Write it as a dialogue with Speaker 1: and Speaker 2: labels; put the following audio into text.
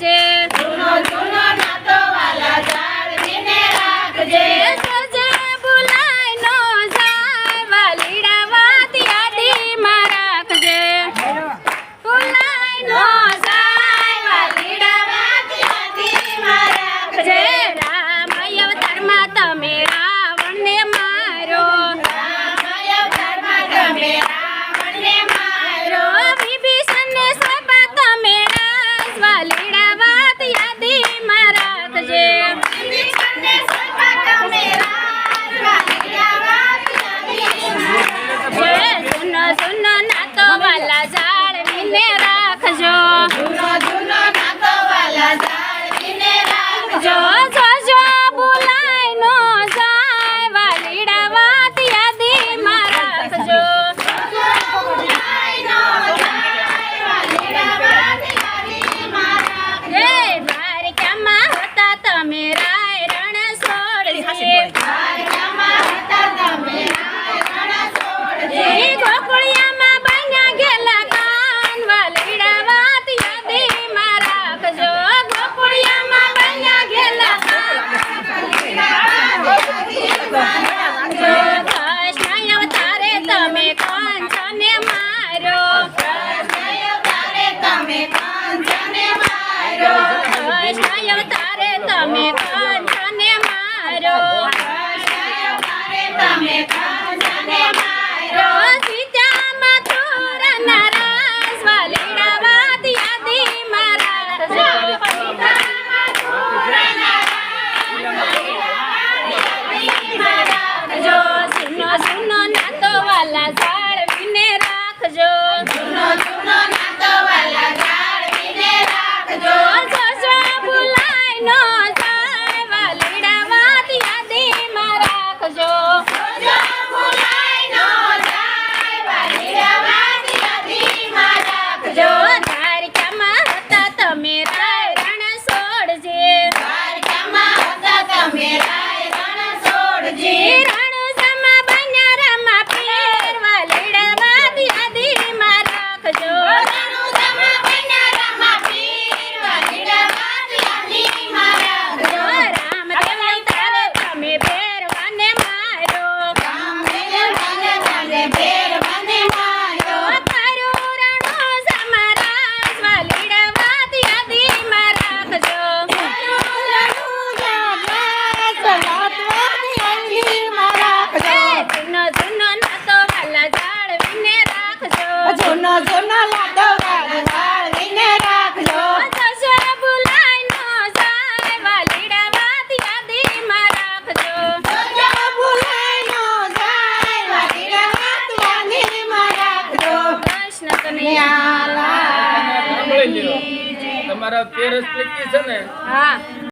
Speaker 1: રાખજે
Speaker 2: જૂનો જૂનો નાતો વાલા જાળવીને રાખજે
Speaker 1: સજે ભૂલાય નો જાય વાલીડા વાત યાદીમાં રાખજે ભૂલાય નો જાય વાલીડા વાત યાદીમાં રાખજે રામ અવતારમાં તમે રાવણને મારો
Speaker 2: રામ અવતારમાં તમે રાવણને મારો
Speaker 1: વિભીષણને સભા તમે રાજ વાલીડા વાત યાદીમાં રાખજે
Speaker 2: વિભીષણને સભા તમે રાજ વાલીડા વાત યાદીમાં રાખજે
Speaker 1: જૂનો જૂનો નાતો વાલા જાળવીને રાખજો
Speaker 2: જૂનો જૂનો નાતો વાલા જાળવીને રાખજો
Speaker 1: જો ભૂલાય નો જાય વાલીડા વાત યાદીમાં રાખજો
Speaker 2: ભૂલાય નો જાય વાલીડા વાત યાદીમાં રાખજો
Speaker 1: દ્વારકામાં હતા તમે રાય રણ છોડજે
Speaker 2: દ્વારકામાં હતા તમે રાવણ છોડજે
Speaker 1: ગોકુળિયામાં બન્યા ગયેલા કાન વાલીડા વાત યાદીમાં રાખજો ગોકુળિયામાં બન્યા ગયેલા કૃષ્ણ અવતારે તમે કંસને મારો
Speaker 2: અવતારે તમે કંસને મારો
Speaker 1: કૃષ્ણ અવતારે તમે કંસને મારો
Speaker 2: અવતારે તમે કંસને મારો
Speaker 1: સીતામાં થોરના રાસ વાલીડા વાત યાદીમાં રાખજો જો સુનો સુનો નાતો વાલા જાળવીને રાખજો
Speaker 2: જૂનો જૂનો નાતો વાલા જાળવીને રાખજો
Speaker 1: જો ભૂલાય નો જાય વાલીડા વાત યાદીમાં રાખજો
Speaker 2: જો ભૂલાય નો જાય વાલીડા વાત યાદીમાં રાખજો
Speaker 1: દ્વારકામાં હતા તમે રાય રણ છોડજે
Speaker 2: દ્વારકામાં હતા તમે રાય રણ છોડજે
Speaker 1: રણુજામાં બન્યા રમા પીર વાલીડા વાત યાદીમાં રાખજો
Speaker 2: રણુજામાં બન્યા રમા પીર વાલીડા વાત યાદીમાં રાખજો
Speaker 1: રામદેવ અવતારે તમે ભેરવાને મારો
Speaker 2: રામદેવ મને ભેરવાને માર્યો
Speaker 1: તારું રણુજામાં રાસ વાલીડા વાત યાદીમાં રાખજો જૂનો જૂનો નાતો વાલા જાળવીને રાખજો
Speaker 2: જૂનો જૂનો લાડો વાળીને રાખજો
Speaker 1: જશે ભૂલાય નો જાય વાલીડા વાત યાદીમાં રાખજો
Speaker 2: જો ભૂલાય નો જાય વાલીડા વાત યાદીમાં રાખજો
Speaker 1: કૃષ્ણ કનૈયા
Speaker 3: તમારા 13 સ્પીકી છે ને
Speaker 1: હા